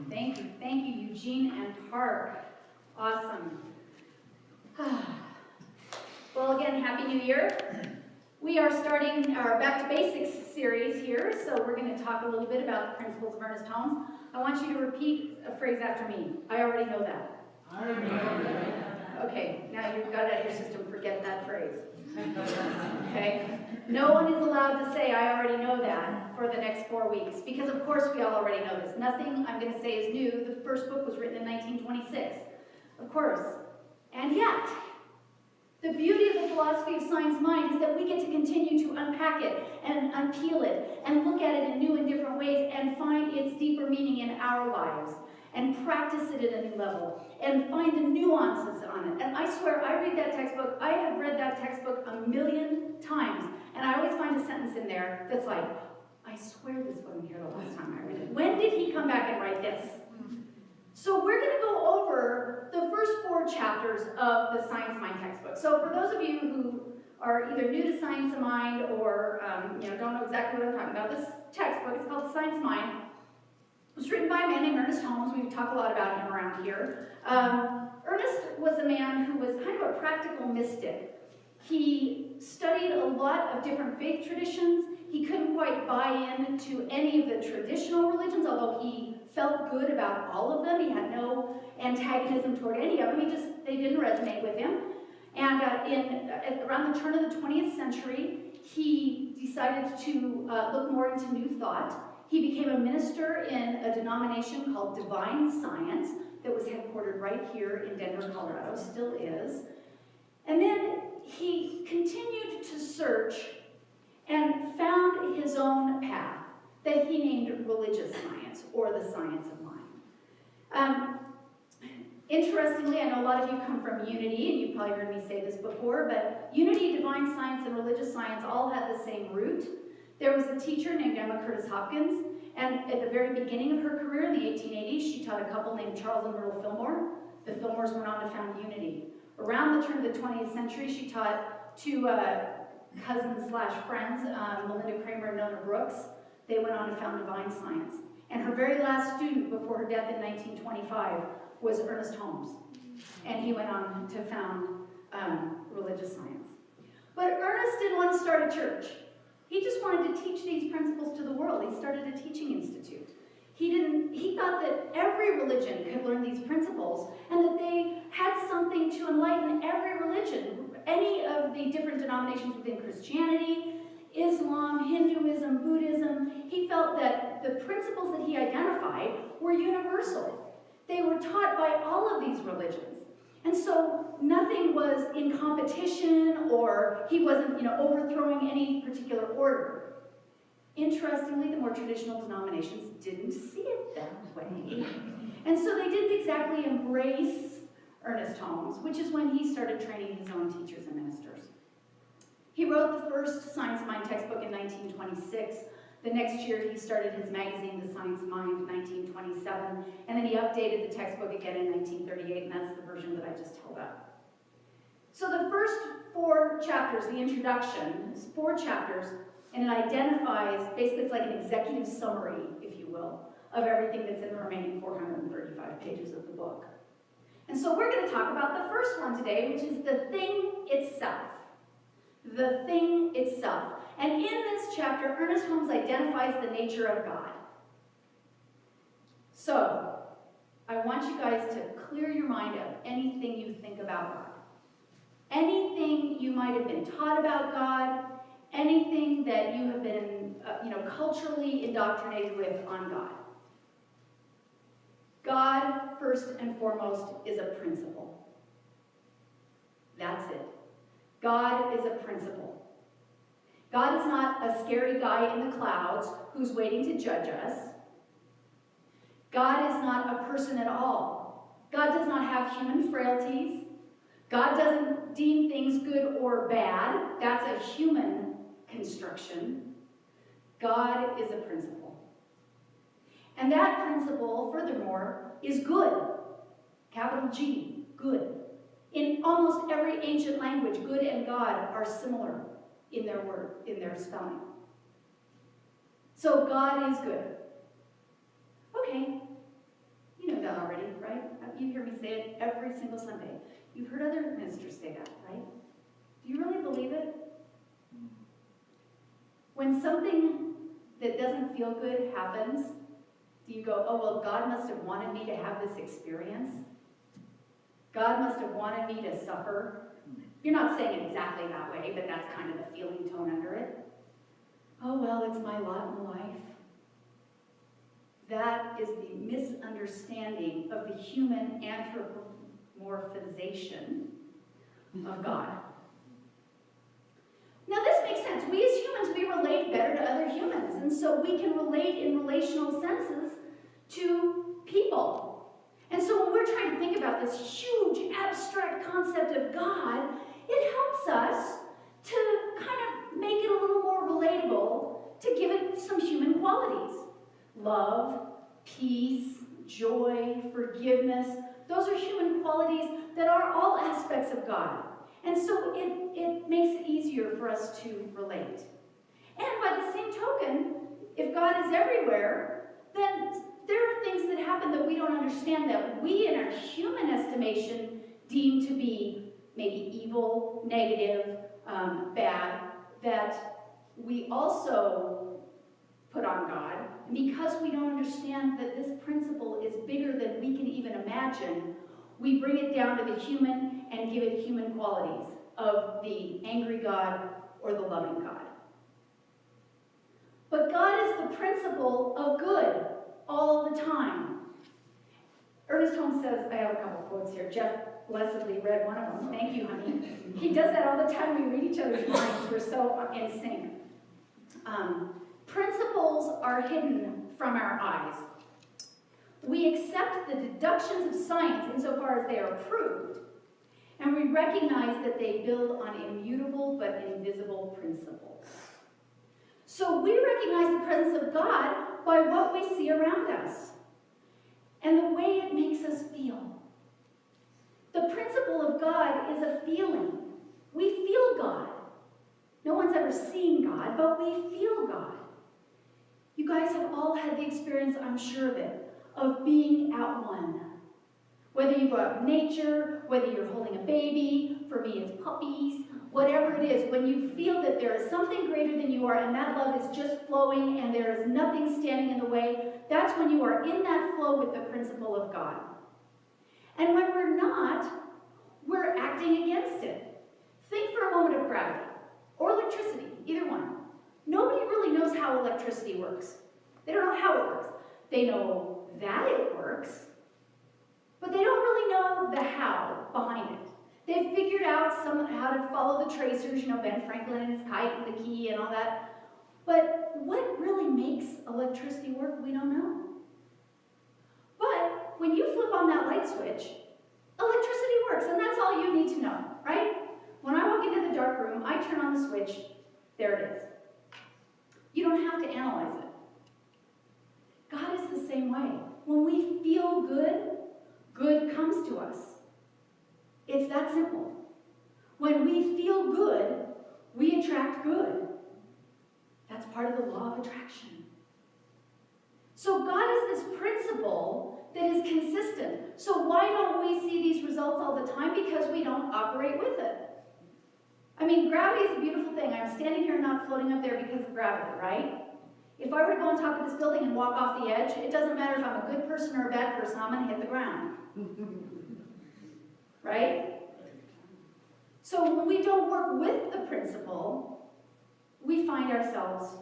Thank you, Eugene and Park. Awesome. Well, again, Happy New Year. We are starting our Back to Basics series here, so we're going to talk a little bit about the principles of Ernest Holmes. I want you to repeat a phrase after me. I already know that. I already know that. Okay, now you've got it out of your system, forget that phrase. Okay? No one is allowed to say, I already know that, for the next 4 weeks, because of course we all already know this. Nothing I'm going to say is new. The first book was written in 1926. Of course. And yet, the beauty of the philosophy of science mind is that we get to continue to unpack it and unpeel it and look at it in new and different ways and find its deeper meaning in our lives and practice it at a new level and find the nuances on it. And I swear, I read that textbook. I have read that textbook a million times, and I always find a sentence in there that's like, I swear this wasn't here the last time I read it. When did he come back and write this? So we're going to go over the first 4 chapters of the Science Mind textbook. So for those of you who are either new to Science of Mind or don't know exactly what I'm talking about, this textbook is called The Science Mind. It was written by a man named Ernest Holmes. We talk a lot about him around here. Ernest was a man who was kind of a practical mystic. He studied a lot of different faith traditions. He couldn't quite buy into any of the traditional religions, although he felt good about all of them. He had no antagonism toward any of them. They didn't resonate with him. And around the turn of the 20th century, he decided to look more into New Thought. He became a minister in a denomination called Divine Science that was headquartered right here in Denver, Colorado, still is. And then he continued to search and found his own path that he named religious science, or the science of mind. Interestingly, I know a lot of you come from Unity, and you've probably heard me say this before, but Unity, Divine Science, and Religious Science all had the same root. There was a teacher named Emma Curtis Hopkins, and at the very beginning of her career in the 1880s, she taught a couple named Charles and Myrtle Fillmore. The Fillmores went on to found Unity. Around the turn of the 20th century, she taught 2 cousins/friends, Melinda Kramer and Nona Brooks. They went on to found Divine Science. And her very last student before her death in 1925 was Ernest Holmes. And he went on to found religious science. But Ernest didn't want to start a church. He just wanted to teach these principles to the world. He started a teaching institute. He thought that every religion could learn these principles and that they had something to enlighten every religion, any of the different denominations within Christianity, Islam, Hinduism, Buddhism. He felt that the principles that he identified were universal. They were taught by all of these religions. And so nothing was in competition, or he wasn't, overthrowing any particular order. Interestingly, the more traditional denominations didn't see it that way. And so they didn't exactly embrace Ernest Holmes, which is when he started training his own teachers and ministers. He wrote the first Science of Mind textbook in 1926. The next year, he started his magazine, The Science of Mind, in 1927, and then he updated the textbook again in 1938, and that's the version that I just held up. So the first 4 chapters, the introduction, is 4 chapters, and it identifies, basically it's like an executive summary, if you will, of everything that's in the remaining 435 pages of the book. And so we're going to talk about the first one today, which is the thing itself. The thing itself. And in this chapter, Ernest Holmes identifies the nature of God. So, I want you guys to clear your mind of anything you think about God. Anything you might have been taught about God, anything that you have been, culturally indoctrinated with on God. God, first and foremost, is a principle. That's it. God is a principle. God is not a scary guy in the clouds who's waiting to judge us. God is not a person at all. God does not have human frailties. God doesn't deem things good or bad. That's a human construction. God is a principle. And that principle, furthermore, is good. Capital G, good. In almost every ancient language, good and God are similar in their spelling. So God is good. Okay, heard me say it every single Sunday. You've heard other ministers say that, right? Do you really believe it? When something that doesn't feel good happens, do you go, oh, well, God must have wanted me to have this experience? God must have wanted me to suffer? You're not saying it exactly that way, but that's kind of the feeling tone under it. Oh, well, it's my lot in life. That is the misunderstanding of the human anthropomorphization of God. Now this makes sense. We as humans, we relate better to other humans. And so we can relate in relational senses to people. And so when we're trying to think about this huge abstract concept of God, it helps us to kind of make it a little more relatable, to give it some human qualities. Love, peace, joy, forgiveness. Those are human qualities that are all aspects of God. And so it makes it easier for us to relate. And by the same token, if God is everywhere, then there are things that happen that we don't understand that we, in our human estimation, deem to be maybe evil, negative, bad, that we also put on God. And because we don't understand that this principle is bigger than we can even imagine, we bring it down to the human and give it human qualities of the angry God or the loving God. But God is the principle of good all the time. Ernest Holmes says, I have a couple quotes here. Jeff blessedly read one of them. Thank you, honey. He does that all the time. We read each other's minds. We're so in sync. Principles are hidden from our eyes. We accept the deductions of science insofar as they are proved, and we recognize that they build on immutable but invisible principles. So we recognize the presence of God by what we see around us and the way it makes us feel. The principle of God is a feeling. We feel God. No one's ever seen God, but we feel God. You guys have all had the experience, I'm sure of it, of being at one. Whether you go out in nature, whether you're holding a baby, for me it's puppies, whatever it is, when you feel that there is something greater than you are and that love is just flowing and there is nothing standing in the way, that's when you are in that flow with the principle of God. And when we're not, we're acting against it. Think for a moment of gravity or electricity, either one. Nobody really knows how electricity works. They don't know how it works. They know that it works, but they don't really know the how behind it. They've figured out how to follow the tracers, Ben Franklin and his kite and the key and all that. But what really makes electricity work, we don't know. But when you flip on that light switch, electricity works, and that's all you need to know, right? When I walk into the dark room, I turn on the switch, there it is. You don't have to analyze it. God is the same way. When we feel good, good comes to us. It's that simple. When we feel good, we attract good. That's part of the law of attraction. So God is this principle that is consistent. So why don't we see these results all the time? Because we don't operate with it. I mean, gravity is a beautiful thing. I'm standing here not floating up there because of gravity, right? If I were to go on top of this building and walk off the edge, it doesn't matter if I'm a good person or a bad person, I'm going to hit the ground. Right? So when we don't work with the principle, we find ourselves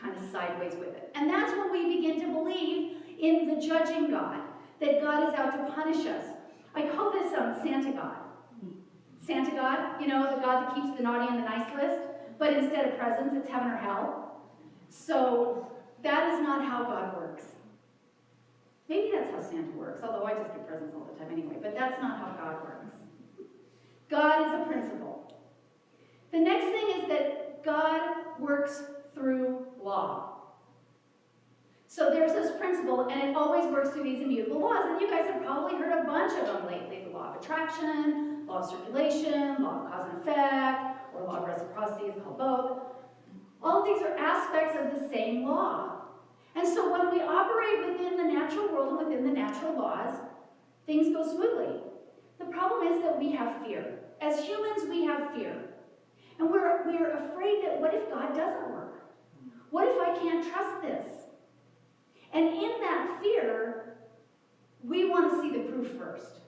kind of sideways with it. And that's when we begin to believe in the judging God, that God is out to punish us. I call this Santa God. Santa God, the God that keeps the naughty on the nice list, but instead of presents, it's heaven or hell. So that is not how God works. Maybe that's how Santa works, although I just get presents all the time anyway, but that's not how God works. God is a principle. The next thing is that God works through law. So there's this principle, and it always works through these immutable laws, and you guys have probably heard a bunch of them lately. The law of attraction, law of circulation, law of cause and effect, or law of reciprocity is called both. All of these are aspects of the same law. And so when we operate within the natural world and within the natural laws, they things go smoothly. The problem is that we have fear. As humans, we have fear. And we're afraid that what if God doesn't work? What if I can't trust this? And in that fear, we want to see the proof first.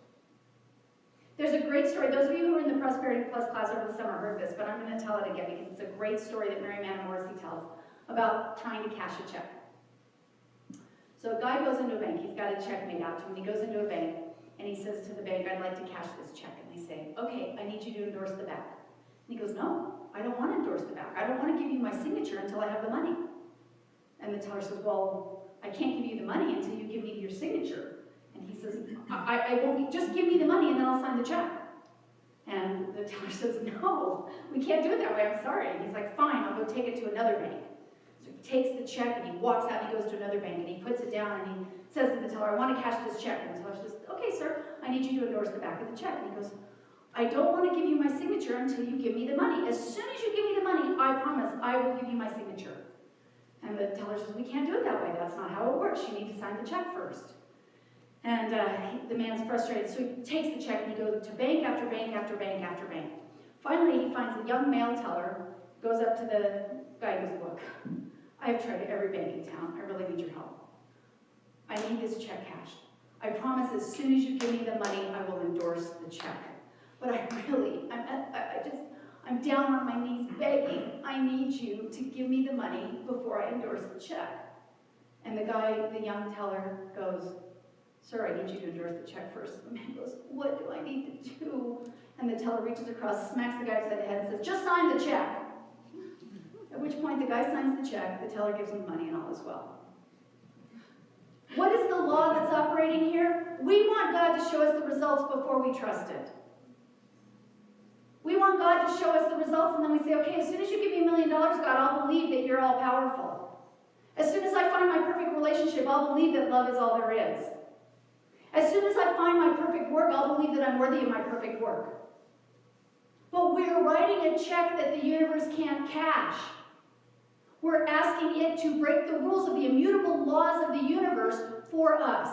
There's a great story. Those of you who were in the Prosperity Plus class over the summer heard this, but I'm going to tell it again because it's a great story that Mary Morrissey tells about trying to cash a check. So a guy goes into a bank. He's got a check made out to him. He goes into a bank, and he says to the bank, I'd like to cash this check. And they say, okay, I need you to endorse the back. And he goes, no, I don't want to endorse the back. I don't want to give you my signature until I have the money. And the teller says, well, I can't give you the money until you give me your signature. And he says, I won't, just give me the money and then I'll sign the check. And the teller says, no, we can't do it that way, I'm sorry. And he's like, fine, I'll go take it to another bank. So he takes the check and he walks out and he goes to another bank and he puts it down and he says to the teller, I want to cash this check. And the teller says, okay, sir, I need you to endorse the back of the check. And he goes, I don't want to give you my signature until you give me the money. As soon as you give me the money, I promise I will give you my signature. And the teller says, we can't do it that way. That's not how it works. You need to sign the check first. And the man's frustrated, so he takes the check and he goes to bank after bank after bank after bank. Finally, he finds a young male teller, goes up to the guy and goes, look, I have tried every bank in town. I really need your help. I need this check cashed. I promise as soon as you give me the money, I will endorse the check. But I'm down on my knees begging. I need you to give me the money before I endorse the check. And the young teller goes, sir, I need you to endorse the check first. The man goes, what do I need to do? And the teller reaches across, smacks the guy upside the head and says, just sign the check. At which point the guy signs the check, the teller gives him the money and all is well. What is the law that's operating here? We want God to show us the results before we trust it. We want God to show us the results and then we say, okay, as soon as you give me $1 million, God, I'll believe that you're all powerful. As soon as I find my perfect relationship, I'll believe that love is all there is. As soon as I find my perfect work, I'll believe that I'm worthy of my perfect work. But we're writing a check that the universe can't cash. We're asking it to break the rules of the immutable laws of the universe for us.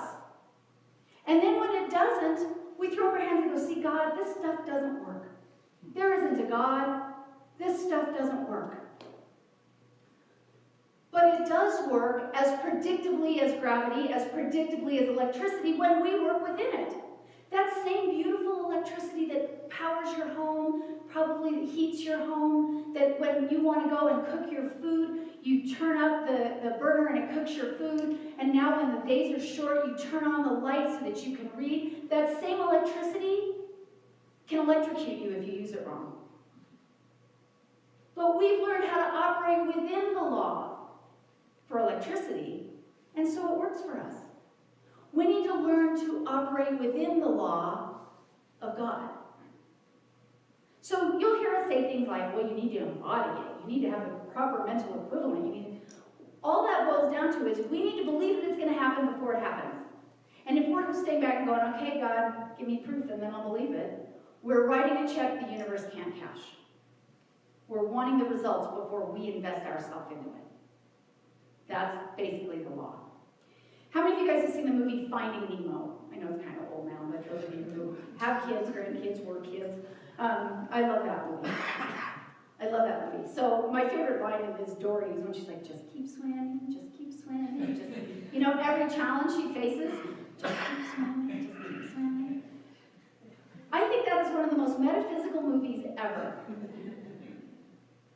And then when it doesn't, we throw up our hands and go, see, God, this stuff doesn't work. There isn't a God. This stuff doesn't work. But it does work as predictably as gravity, as predictably as electricity when we work within it. That same beautiful electricity that powers your home, probably heats your home, that when you want to go and cook your food, you turn up the burner and it cooks your food, and now when the days are short, you turn on the light so that you can read. That same electricity can electrocute you if you use it wrong. But we've learned how to operate within the law for electricity, and so it works for us. We need to learn to operate within the law of God. So you'll hear us say things like, well, you need to embody it. You need to have a proper mental equivalent. All that boils down to is we need to believe that it's going to happen before it happens. And if we're staying back and going, okay, God, give me proof and then I'll believe it, we're writing a check the universe can't cash. We're wanting the results before we invest ourselves into it. That's basically the law. How many of you guys have seen the movie Finding Nemo? I know it's kind of old now, but those of you who have kids, grandkids, work kids, I love that movie. I love that movie. So my favorite line of is Dory is when she's like, just keep swimming, just keep swimming. Just, every challenge she faces, just keep swimming, just keep swimming. I think that is one of the most metaphysical movies ever.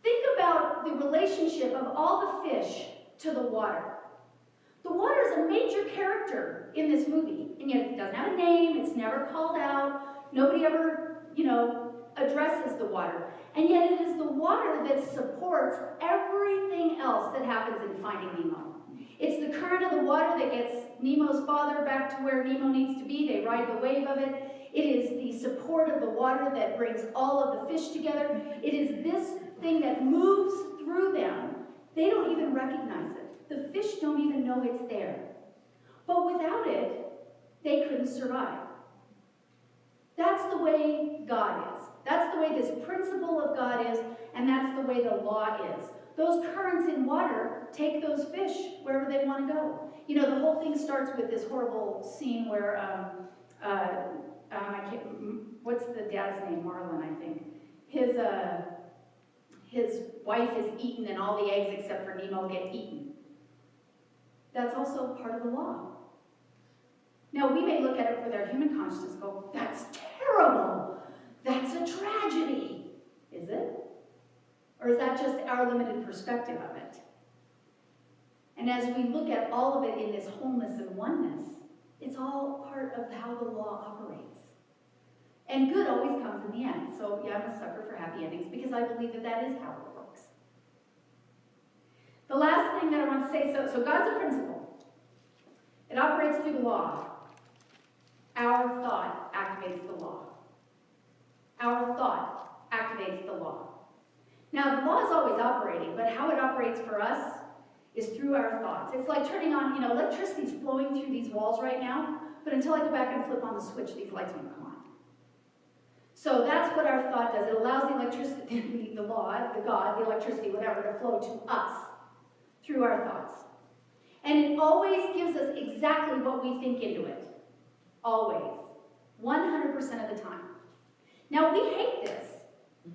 Think about the relationship of all the fish to the water. The water is a major character in this movie, and yet it doesn't have a name, it's never called out, nobody ever, addresses the water. And yet it is the water that supports everything else that happens in Finding Nemo. It's the current of the water that gets Nemo's father back to where Nemo needs to be. They ride the wave of it. It is the support of the water that brings all of the fish together. It is this thing that moves through them. They don't even recognize it. The fish don't even know it's there. But without it, they couldn't survive. That's the way God is. That's the way this principle of God is, and that's the way the law is. Those currents in water take those fish wherever they want to go. The whole thing starts with this horrible scene where what's the dad's name? Marlon, I think. His wife is eaten and all the eggs except for Nemo get eaten. That's also part of the law. Now, we may look at it with our human consciousness and go, that's terrible. That's a tragedy. Is it? Or is that just our limited perspective of it? And as we look at all of it in this wholeness and oneness, it's all part of how the law operates. And good always comes in the end. So yeah, I'm a sucker for happy endings because I believe that that is how it works. The last thing that I want to say, so God's a principle. It operates through the law. Our thought activates the law. Our thought activates the law. Now, the law is always operating, but how it operates for us is through our thoughts. It's like turning on, electricity's flowing through these walls right now, but until I go back and flip on the switch, these lights won't come on. So that's what our thought does. It allows the electricity, the law, the God, the electricity, whatever, to flow to us through our thoughts. And it always gives us exactly what we think into it. Always. 100% of the time. Now, we hate this.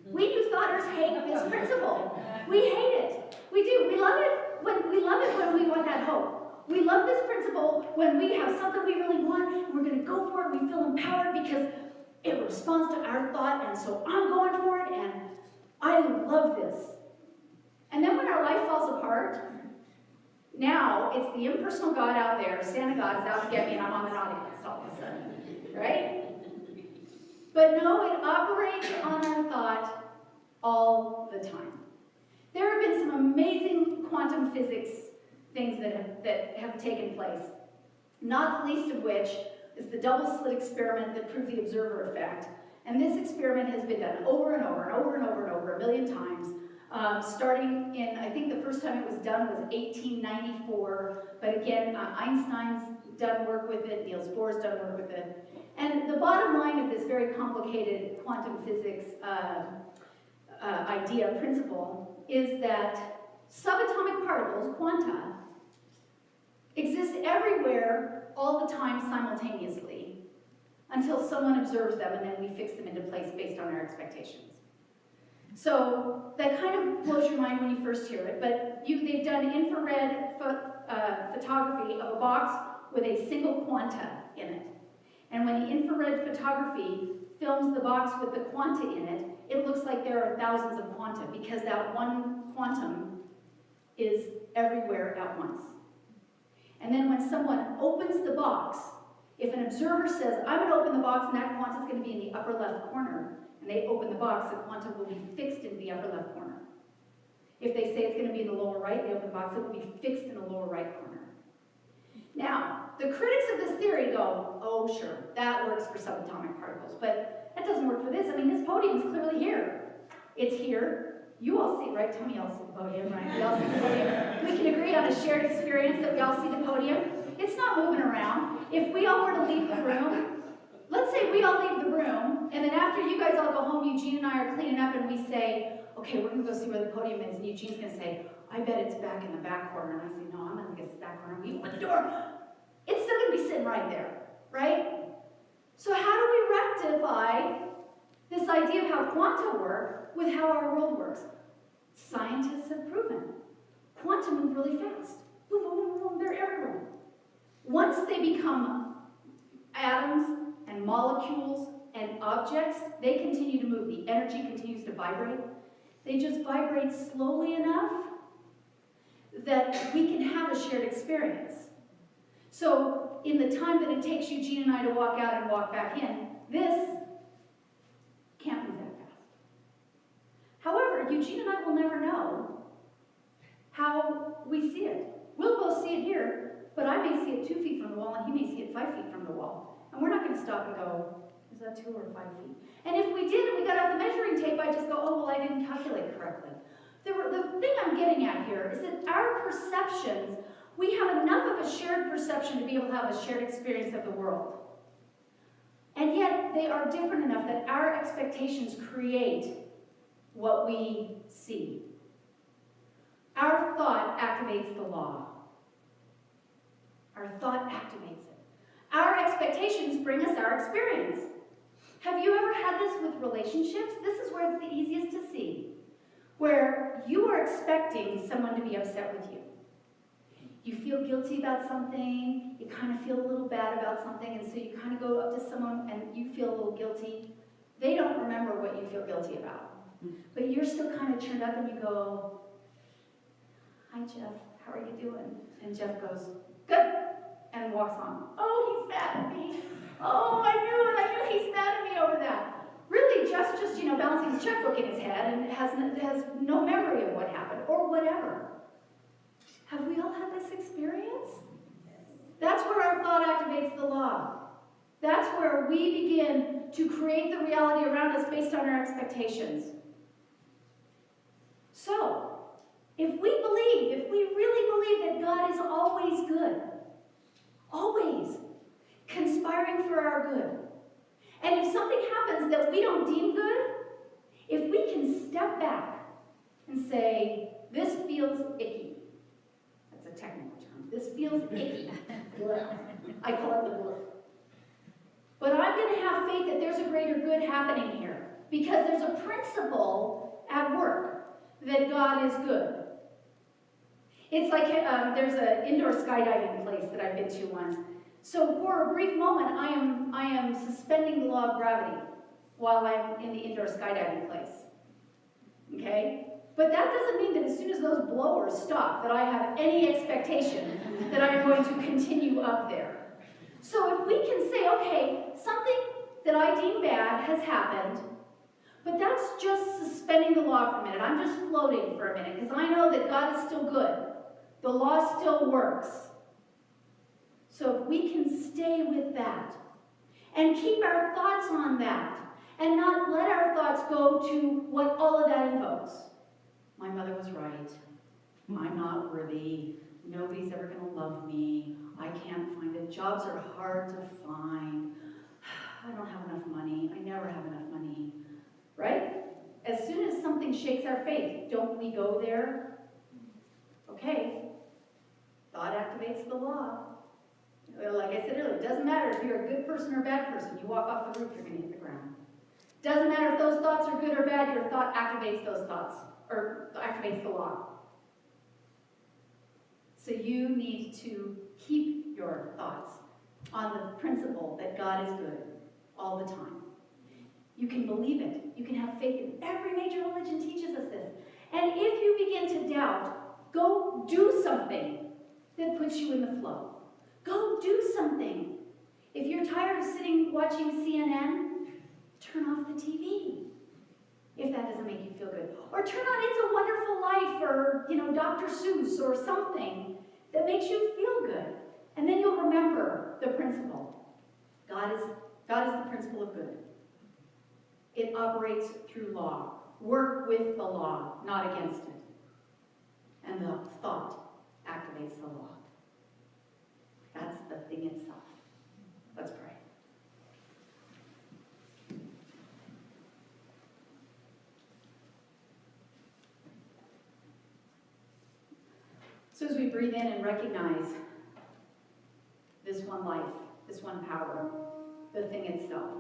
We new thoughters hate this principle. We hate it. We do. We love it when we want that hope. We love this principle when we have something we really want and we're going to go for it. We feel empowered because it responds to our thought, and so I'm going for it, and I love this. And then when our life falls apart, now it's the impersonal God out there, Santa God is out to get me, and I'm on the naughty list all of a sudden, right? But no, it operates on our thought all the time. There have been some amazing quantum physics things that have taken place, not the least of which is the double-slit experiment that proved the observer effect. And this experiment has been done over and over and over and over and over 1,000,000 times, starting in, I think the first time it was done was 1894, but again, Einstein's done work with it, Niels Bohr's done work with it. And the bottom line of this very complicated quantum physics principle, is that subatomic particles, quanta, exist everywhere all the time simultaneously until someone observes them and then we fix them into place based on our expectations. So that kind of blows your mind when you first hear it, but they've done infrared photography of a box with a single quanta in it. And when the infrared photography films the box with the quanta in it, it looks like there are thousands of quanta because that one quantum is everywhere at once. And then when someone opens the box, if an observer says, I'm going to open the box and that quanta is going to be in the upper left corner, and they open the box, the quanta will be fixed in the upper left corner. If they say it's going to be in the lower right, they open the box, it will be fixed in the lower right corner. Now, the critics of this theory go, oh sure, that works for subatomic particles, but that doesn't work for this. I mean, this podium is clearly here. It's here. You all see, right? Tell me you all see the podium, right? We all see the podium. We can agree on a shared experience that we all see the podium. It's not moving around. If we all were to leave the room, let's say we all leave the room, and then after you guys all go home, Eugene and I are cleaning up, and we say, okay, we're going to go see where the podium is, and Eugene's going to say, I bet it's back in the back corner. And I say, no, I'm going to guess it's that corner. We open the door. It's still going to be sitting right there, right? So how do we rectify this idea of how quanta work with how our world works? Scientists have proven quanta move really fast. Boom, boom, boom, boom, they're everywhere. Once they become atoms and molecules and objects, they continue to move. The energy continues to vibrate. They just vibrate slowly enough that we can have a shared experience. So in the time that it takes Eugene and I to walk out and walk back in, this can't move that fast. However, Eugene and I will never know how we see it. We'll both see it here, but I may see it 2 feet from the wall and he may see it 5 feet from the wall. And we're not going to stop and go, is that 2 or 5 feet? And if we did and we got out the measuring tape, I'd just go, oh, well, I didn't calculate correctly. The thing I'm getting at here is that our perceptions, we have enough of a shared perception to be able to have a shared experience of the world. And yet, they are different enough that our expectations create what we see. Our thought activates the law. Our thought activates it. Our expectations bring us our experience. Have you ever had this with relationships? This is where it's the easiest to see. Where you are expecting someone to be upset with you. You feel guilty about something, you kind of feel a little bad about something, and so you kind of go up to someone and you feel a little guilty. They don't remember what you feel guilty about. But you're still kind of turned up and you go, "Hi Jeff, how are you doing?" And Jeff goes, "Good," and walks on. "Oh, he's mad at me. Oh, I knew he's mad at me over that." Really, Jeff's just, balancing his checkbook in his head and has no memory of what happened, or whatever. Have we all had this experience? That's where our thought activates the law. That's where we begin to create the reality around us based on our expectations. So, if we really believe that God is always good, always conspiring for our good, and if something happens that we don't deem good, if we can step back and say, "This feels icky." That's a technical term. "This feels icky." I call it the blue. But I'm going to have faith that there's a greater good happening here, because there's a principle at work that God is good. It's like there's an indoor skydiving place that I've been to once. So for a brief moment, I am suspending the law of gravity while I'm in the indoor skydiving place. Okay? But that doesn't mean that as soon as those blowers stop, that I have any expectation that I'm going to continue up there. So if we can say, okay, something that I deem bad has happened, but that's just suspending the law for a minute. I'm just floating for a minute, because I know that God is still good. The law still works. So if we can stay with that and keep our thoughts on that and not let our thoughts go to what all of that invokes. My mother was right. I'm not worthy. Nobody's ever going to love me. I can't find it. Jobs are hard to find. I don't have enough money. I never have enough money. Right? As soon as something shakes our faith, don't we go there? Okay. Thought activates the law. Like I said earlier, it doesn't matter if you're a good person or a bad person. You walk off the roof, you're going to hit the ground. Doesn't matter if those thoughts are good or bad, your thought activates those thoughts, or activates the law. So you need to keep your thoughts on the principle that God is good all the time. You can believe it. You can have faith in every major religion teaches us this. And if you begin to doubt, go do something that puts you in the flow. Go do something. If you're tired of sitting watching CNN, turn off the TV. If that doesn't make you feel good. Or turn on It's a Wonderful Life or, Dr. Seuss or something that makes you feel good. And then you'll remember the principle. God is the principle of good. It operates through law. Work with the law, not against it. And the thought activates the law. That's the thing itself. Let's pray. So as we breathe in and recognize this one life, this one power, the thing itself,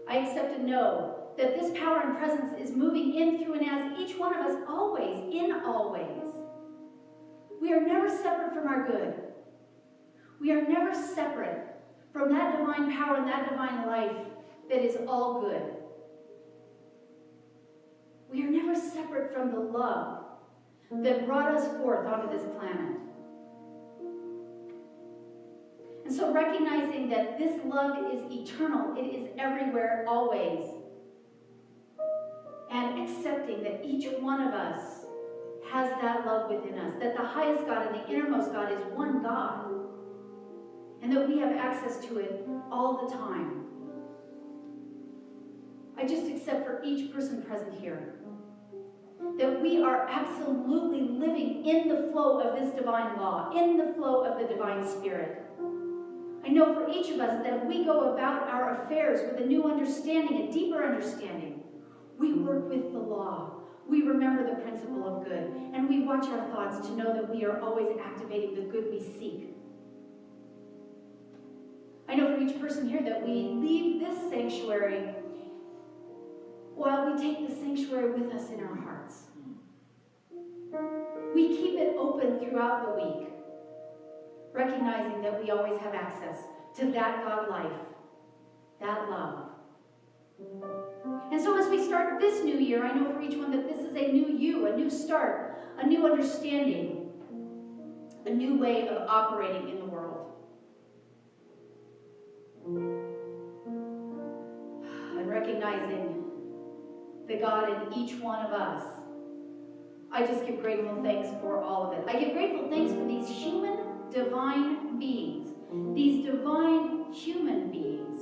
I accept and know that this power and presence is moving in, through, and as each one of us always, in all ways. We are never separate from our good. We are never separate from that divine power and that divine life that is all good. We are never separate from the love that brought us forth onto this planet. And so recognizing that this love is eternal, it is everywhere, always. And accepting that each one of us has that love within us, that the highest God and the innermost God is one God, and that we have access to it all the time. I just accept for each person present here that we are absolutely living in the flow of this divine law, in the flow of the divine spirit. I know for each of us that we go about our affairs with a new understanding, a deeper understanding. We work with the law. We remember the principle of good. And we watch our thoughts to know that we are always activating the good we seek. each person here that we leave this sanctuary while we take the sanctuary with us in our hearts. We keep it open throughout the week, recognizing that we always have access to that God life, that love. And so as we start this new year, I know for each one that this is a new you, a new start, a new understanding, a new way of operating in the world. And recognizing the God in each one of us, I just give grateful thanks for all of it. I give grateful thanks for these human divine beings, these divine human beings,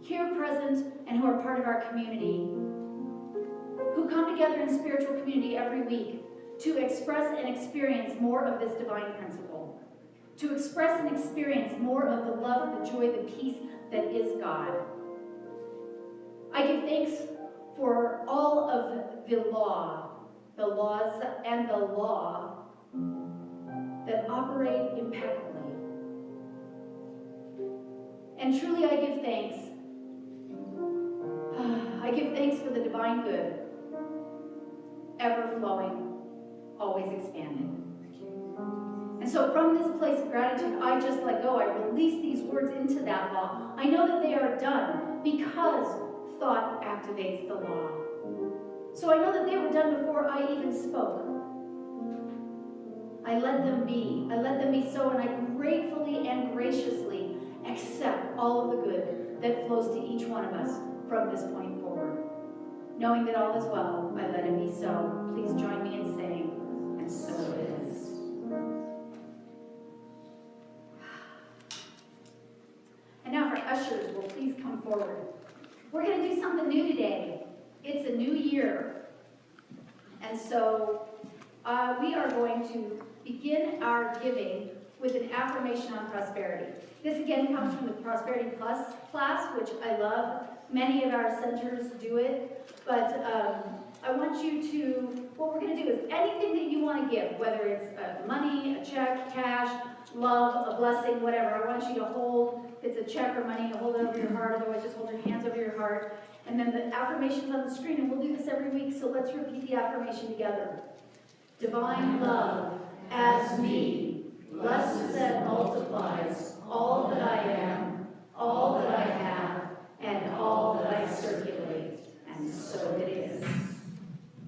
here present and who are part of our community, who come together in spiritual community every week to express and experience more of this divine principle, to express and experience more of the love, the joy, the peace that is God. I give thanks for all of the laws and the law that operate impeccably. And truly I give thanks. I give thanks for the divine good, ever flowing, always expanding. And so from this place of gratitude, I just let go. I release these words into that law. I know that they are done because thought activates the law. So I know that they were done before I even spoke. I let them be. I let them be so, and I gratefully and graciously accept all of the good that flows to each one of us from this point forward. Knowing that all is well, I let it be so. Please join me in saying, and so it is. And now for ushers, will please come forward. We're going to do something new today. It's a new year. And so we are going to begin our giving with an affirmation on prosperity. This again comes from the Prosperity Plus class, which I love. Many of our centers do it, but I want you to, what we're going to do is anything that you want to give, whether it's money, a check, cash, love, a blessing, whatever, I want you to hold, if it's a check or money, to hold it over your heart, otherwise just hold your hands over your heart. And then the affirmation's on the screen, and we'll do this every week, so let's repeat the affirmation together. Divine love as me, blesses and multiplies all that I am, all that I have, and all that I circulate. And so it is.